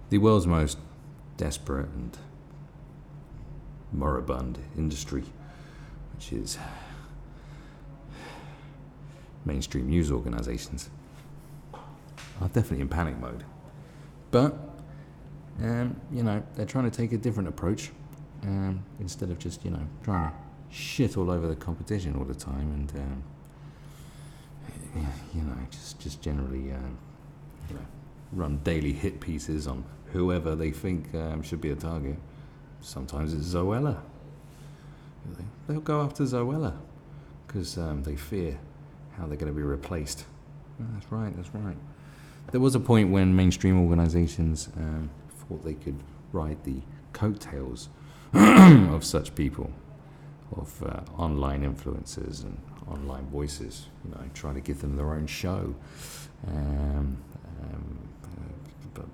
The world's most desperate and moribund industry, which is mainstream news organisations, are definitely in panic mode. But, they're trying to take a different approach instead of just, trying to shit all over the competition all the time and, just generally, run daily hit pieces on whoever they think should be a target. Sometimes it's Zoella. They'll go after Zoella because they fear how they're going to be replaced. Oh, that's right. There was a point when mainstream organisations thought they could ride the coattails of such people, of online influencers and online voices, trying to give them their own show. But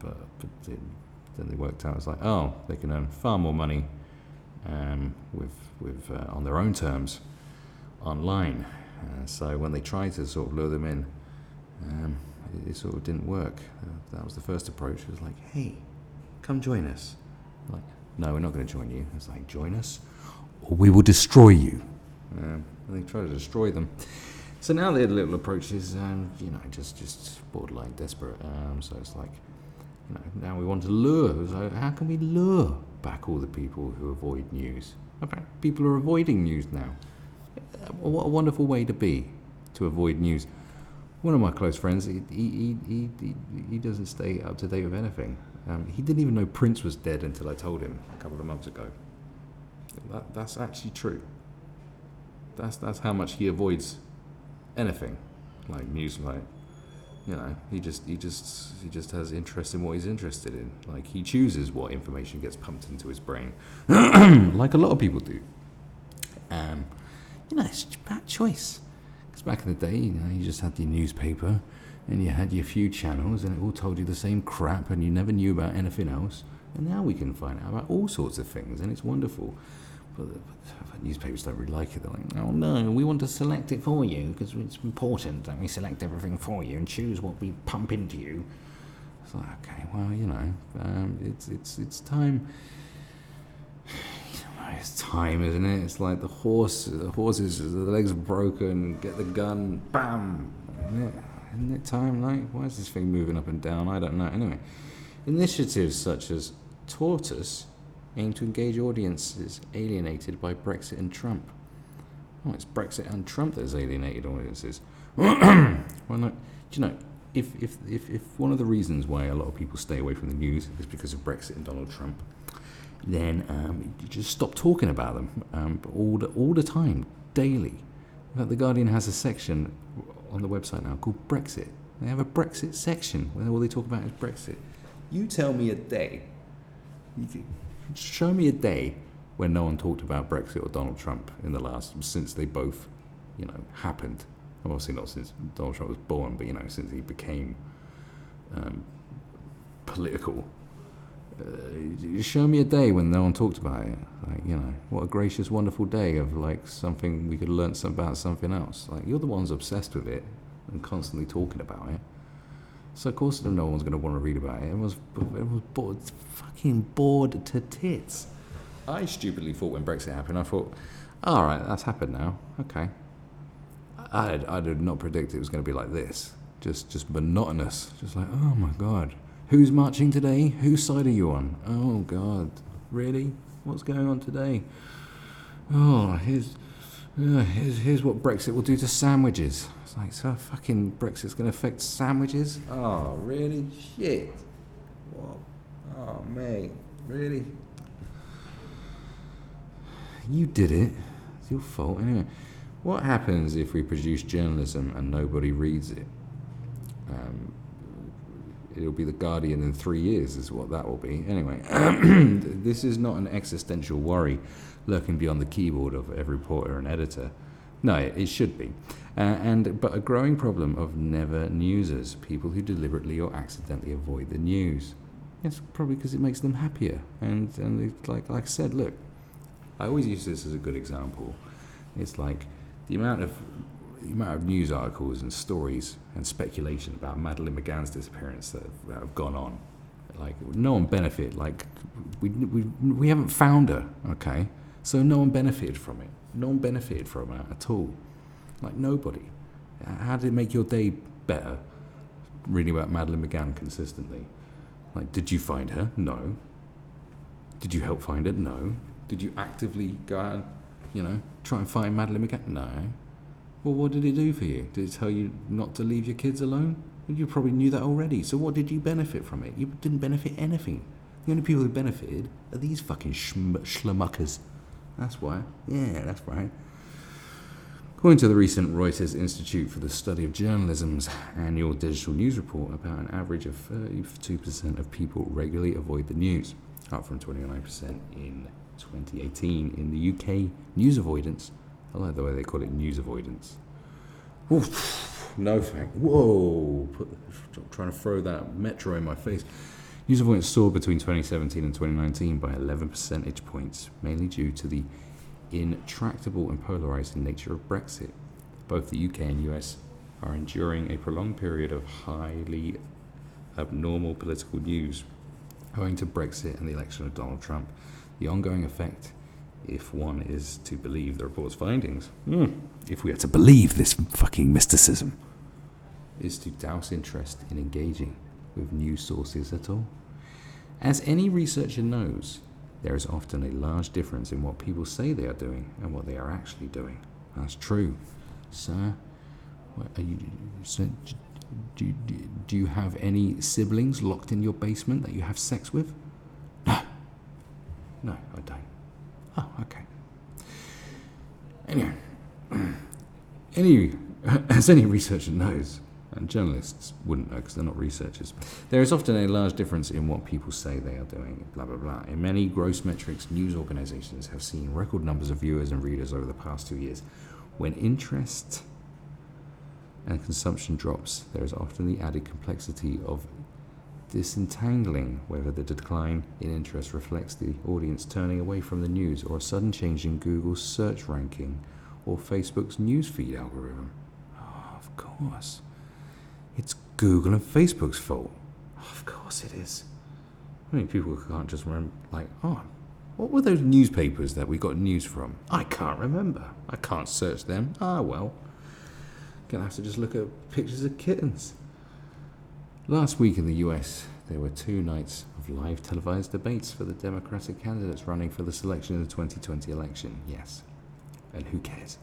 then they worked out, it's like, they can earn far more money with on their own terms online. So when they tried to sort of lure them in, it sort of didn't work. That was the first approach. It was like, hey, come join us. Like, no, we're not going to join you. It's like, join us or we will destroy you. And they try to destroy them. So now their little approach is, just borderline desperate. So it's like, now we want to lure. So how can we lure back all the people who avoid news? In fact, people are avoiding news now. What a wonderful way to be, to avoid news. One of my close friends, he doesn't stay up to date with anything. He didn't even know Prince was dead until I told him a couple of months ago. That's actually true. That's how much he avoids anything, like news. Like, he just has interest in what he's interested in. Like, he chooses what information gets pumped into his brain, like a lot of people do. It's about choice. Because back in the day, you just had your newspaper and you had your few channels and it all told you the same crap and you never knew about anything else. And now we can find out about all sorts of things and it's wonderful. But newspapers don't really like it. They're like, oh no, we want to select it for you because it's important that we select everything for you and choose what we pump into you. It's like, okay, well, it's time. It's time, isn't it? It's like the horses, the legs are broken, get the gun, bam! Isn't it time? Like, why is this thing moving up and down? I don't know. Anyway, initiatives such as Tortoise aim to engage audiences alienated by Brexit and Trump. Oh, it's Brexit and Trump that has alienated audiences. Well, no, if one of the reasons why a lot of people stay away from the news is because of Brexit and Donald Trump, then you just stop talking about them all the time, daily. In fact, The Guardian has a section on the website now called Brexit. They have a Brexit section where all they talk about is Brexit. You tell me a day. Show me a day when no one talked about Brexit or Donald Trump since they both, happened. Obviously not since Donald Trump was born, but, since he became political. Show me a day when no one talked about it. Like, what a gracious, wonderful day of like something we could learn about something else. Like, you're the ones obsessed with it and constantly talking about it. So of course no one's going to want to read about it. It was bored, fucking bored to tits. I stupidly thought when Brexit happened, I thought, all right, that's happened now. Okay. I did not predict it was going to be like this. Just monotonous. Just like, oh my God. Who's marching today? Whose side are you on? Oh, God. Really? What's going on today? Oh, here's what Brexit will do to sandwiches. It's like, so fucking Brexit's going to affect sandwiches? Oh, really? Shit. What? Oh, mate. Really? You did it. It's your fault. Anyway, what happens if we produce journalism and nobody reads it? It'll be The Guardian in 3 years is what that will be. Anyway, this is not an existential worry lurking beyond the keyboard of every reporter and editor. No, it should be. But a growing problem of never newsers, people who deliberately or accidentally avoid the news. It's probably because it makes them happier. And like I said, look, I always use this as a good example. It's like the amount of news articles and stories and speculation about Madeleine McGann's disappearance that have gone on Like, no one benefit. Like, we haven't found her, okay? So no one benefited from it. No one benefited from it at all. Like, nobody. How did it make your day better reading about Madeleine McGann consistently? Like, did you find her? No. Did you help find her? No. Did you actively go out and, try and find Madeleine McGann? No. Well, what did it do for you? Did it tell you not to leave your kids alone? Well, you probably knew that already. So what did you benefit from it? You didn't benefit anything. The only people who benefited are these fucking schlumuckers. That's why. Yeah, that's right. According to the recent Reuters Institute for the Study of Journalism's annual digital news report, about an average of 32% of people regularly avoid the news, up from 29% in 2018. In the UK, news avoidance, I like the way they call it news avoidance. Oof, no thank. Whoa, trying to throw that metro in my face. News avoidance soared between 2017 and 2019 by 11 percentage points, mainly due to the intractable and polarising nature of Brexit. Both the UK and US are enduring a prolonged period of highly abnormal political news owing to Brexit and the election of Donald Trump. The ongoing effect, if one is to believe the report's findings, if we are to believe this fucking mysticism, is to douse interest in engaging with news sources at all. As any researcher knows, there is often a large difference in what people say they are doing and what they are actually doing. That's true. Sir, do you have any siblings locked in your basement that you have sex with? No, I don't. Oh, okay. Anyway, as any researcher knows, and journalists wouldn't know because they're not researchers, there is often a large difference in what people say they are doing, blah, blah, blah. In many gross metrics, news organizations have seen record numbers of viewers and readers over the past 2 years. When interest and consumption drops, there is often the added complexity of disentangling whether the decline in interest reflects the audience turning away from the news or a sudden change in Google's search ranking or Facebook's newsfeed algorithm. Oh, of course. It's Google and Facebook's fault. Of course it is. I mean, people can't just remember, what were those newspapers that we got news from? I can't remember. I can't search them. Well. Gonna have to just look at pictures of kittens. Last week in the US, there were 2 nights of live televised debates for the Democratic candidates running for the selection of the 2020 election. Yes. And who cares?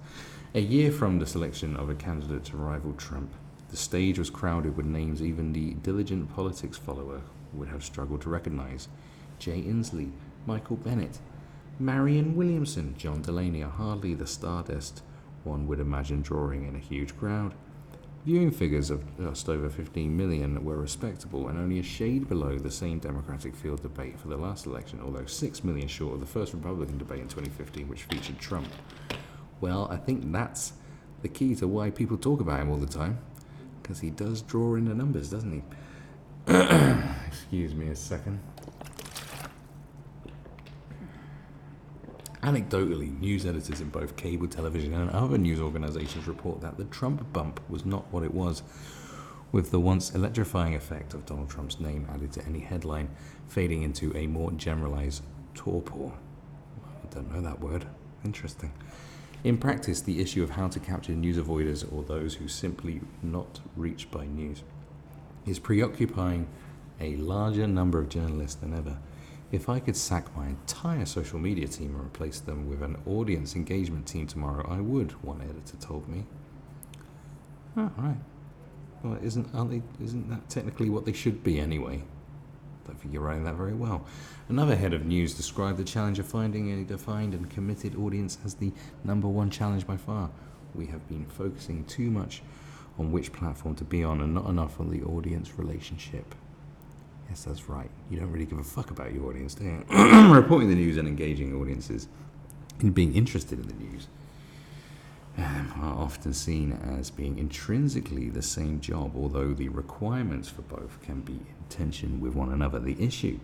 A year from the selection of a candidate to rival Trump, the stage was crowded with names even the diligent politics follower would have struggled to recognize. Jay Inslee, Michael Bennett, Marianne Williamson, John Delaney are hardly the stardust one would imagine drawing in a huge crowd. Viewing figures of just over 15 million were respectable and only a shade below the same Democratic field debate for the last election, although 6 million short of the first Republican debate in 2015, which featured Trump. Well, I think that's the key to why people talk about him all the time, because he does draw in the numbers, doesn't he? Excuse me a second. Anecdotally, news editors in both cable television and other news organizations report that the Trump bump was not what it was, with the once electrifying effect of Donald Trump's name added to any headline fading into a more generalized torpor. I don't know that word. Interesting. In practice, the issue of how to capture news avoiders or those who simply not reached by news is preoccupying a larger number of journalists than ever. If I could sack my entire social media team and replace them with an audience engagement team tomorrow, I would, one editor told me. Oh, right. Well, isn't that technically what they should be anyway? Don't think you're writing that very well. Another head of news described the challenge of finding a defined and committed audience as the number one challenge by far. We have been focusing too much on which platform to be on and not enough on the audience relationship. Yes, that's right. You don't really give a fuck about your audience, do you? Reporting the news and engaging audiences in being interested in the news are often seen as being intrinsically the same job, although the requirements for both can be in tension with one another. The issue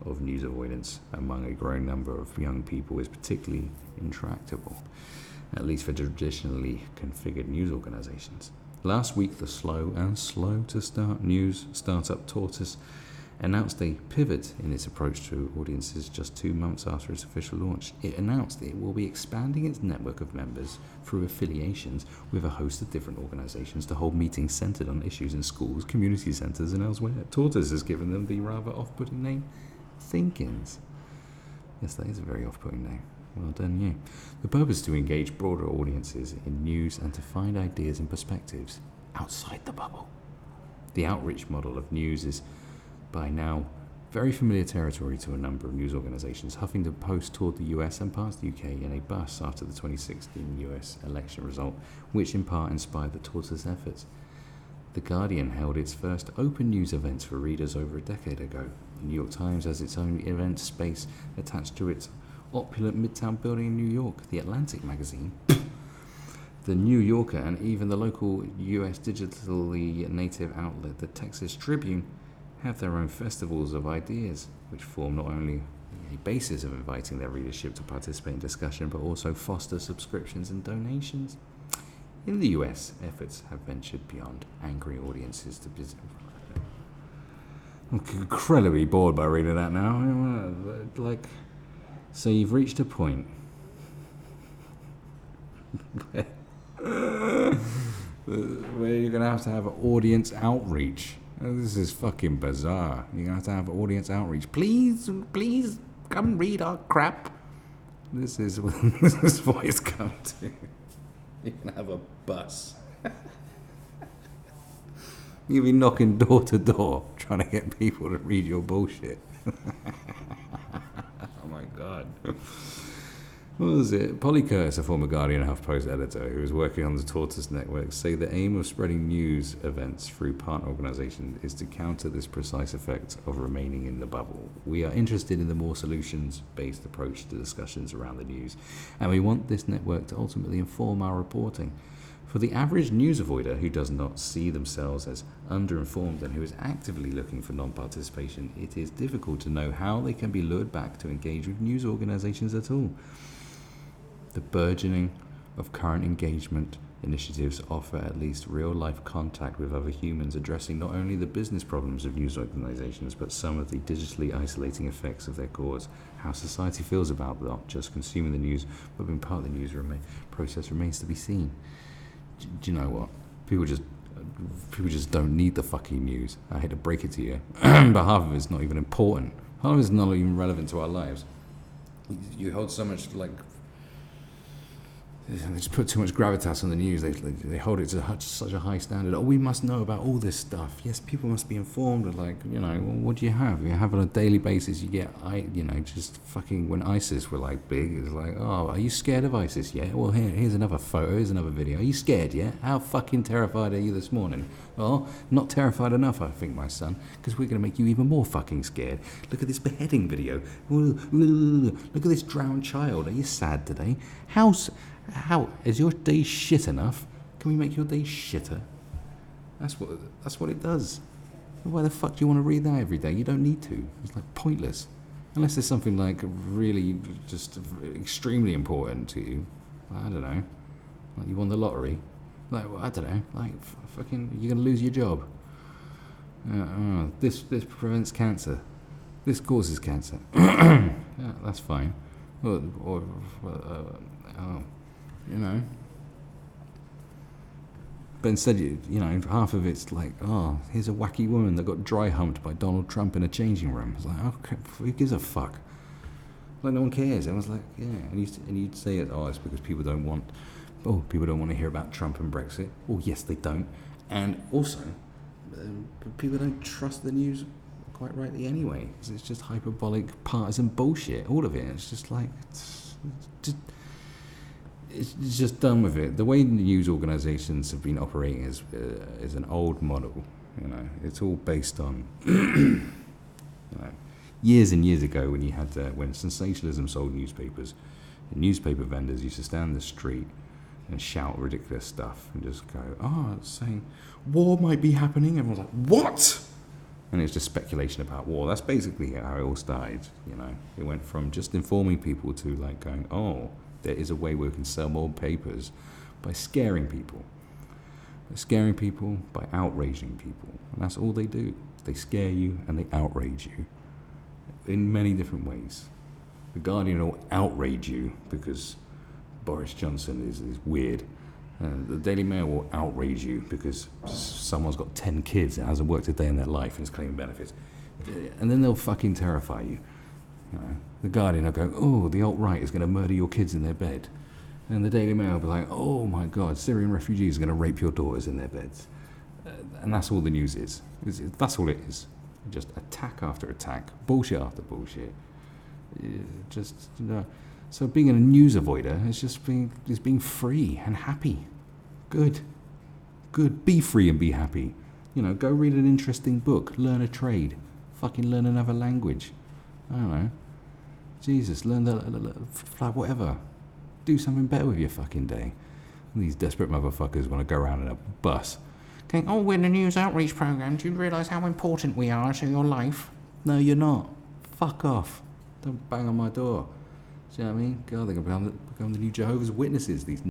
of news avoidance among a growing number of young people is particularly intractable, at least for traditionally configured news organizations. Last week, the slow to start news startup Tortoise announced a pivot in its approach to audiences just 2 months after its official launch. It announced it will be expanding its network of members through affiliations with a host of different organisations to hold meetings centred on issues in schools, community centres and elsewhere. Tortoise has given them the rather off-putting name Thinkins. Yes, that is a very off-putting name. Well done you. The purpose is to engage broader audiences in news and to find ideas and perspectives outside the bubble. The outreach model of news is by now very familiar territory to a number of news organisations. Huffington Post toured the US and passed the UK in a bus after the 2016 US election result, which in part inspired the Tortoise efforts. The Guardian held its first open news events for readers over a decade ago. The New York Times has its own event space attached to its opulent Midtown building in New York. The Atlantic magazine, the New Yorker, and even the local US digitally native outlet, the Texas Tribune, have their own festivals of ideas, which form not only a basis of inviting their readership to participate in discussion, but also foster subscriptions and donations. In the US, efforts have ventured beyond angry audiences to visit. I'm incredibly bored by reading that now. So you've reached a point where you're going to have audience outreach. This is fucking bizarre. You're going to have audience outreach. Please come read our crap. This is what it's come to. You're going to have a bus. You'll be knocking door to door trying to get people to read your bullshit. Oh my God. What was it? Polly Curtis, a former Guardian and HuffPost editor who was working on the Tortoise Network, say the aim of spreading news events through partner organisations is to counter this precise effect of remaining in the bubble. We are interested in the more solutions-based approach to discussions around the news, and we want this network to ultimately inform our reporting. For the average news avoider who does not see themselves as underinformed and who is actively looking for non-participation, it is difficult to know how they can be lured back to engage with news organisations at all. The burgeoning of current engagement initiatives offer at least real-life contact with other humans, addressing not only the business problems of news organisations, but some of the digitally isolating effects of their cause. How society feels about not just consuming the news, but being part of the news process remains to be seen. Do you know what? People just don't need the fucking news. I hate to break it to you, but half of it's not even important. Half of it's not even relevant to our lives. You hold so much they just put too much gravitas on the news. They hold it to such a high standard. Oh, we must know about all this stuff. Yes, people must be informed. Well, what do you have? You have on a daily basis. You get, just fucking when ISIS were big. It's oh, are you scared of ISIS yet? Well, here's another photo. Here's another video. Are you scared yet? How fucking terrified are you this morning? Well, not terrified enough, I think, my son, because we're going to make you even more fucking scared. Look at this beheading video. Look at this drowned child. Are you sad today? How is your day shit enough? Can we make your day shitter? That's what it does. Why the fuck do you want to read that every day? You don't need to. It's pointless. Unless there's something really just extremely important to you. I don't know. You won the lottery. I don't know. Fucking you're gonna lose your job. This prevents cancer. This causes cancer. Yeah, that's fine. But instead, half of it's here's a wacky woman that got dry humped by Donald Trump in a changing room. It's okay, who gives a fuck? No one cares. Everyone's yeah. And you'd say it's because people don't want to hear about Trump and Brexit. Well, yes, they don't. And also, people don't trust the news quite rightly anyway. It's just hyperbolic partisan bullshit. All of it. It's just it's just done with it. The way news organisations have been operating is an old model. It's all based on years and years ago when sensationalism sold newspapers. The newspaper vendors used to stand in the street and shout ridiculous stuff and just go, it's saying war might be happening. Everyone's like, what? And it's just speculation about war. That's basically how it all started. It went from just informing people to going, there is a way where we can sell more papers by scaring people. By outraging people. And that's all they do. They scare you and they outrage you in many different ways. The Guardian will outrage you because Boris Johnson is weird. The Daily Mail will outrage you because someone's got 10 kids and hasn't worked a day in their life and is claiming benefits. And then they'll fucking terrify you. The Guardian will go, oh, the alt-right is going to murder your kids in their bed. And the Daily Mail will be like, oh my God, Syrian refugees are going to rape your daughters in their beds. And that's all the news is. That's all it is. Just attack after attack, bullshit after bullshit. So being a news avoider is just being free and happy. Good. Be free and be happy. Go read an interesting book, learn a trade, fucking learn another language. I don't know. Jesus, learn like whatever. Do something better with your fucking day. And these desperate motherfuckers want to go around in a bus. Going, oh, we're in a news outreach program. Do you realise how important we are to your life? No, you're not. Fuck off. Don't bang on my door. Do you know what I mean? God, they're going to become the new Jehovah's Witnesses, these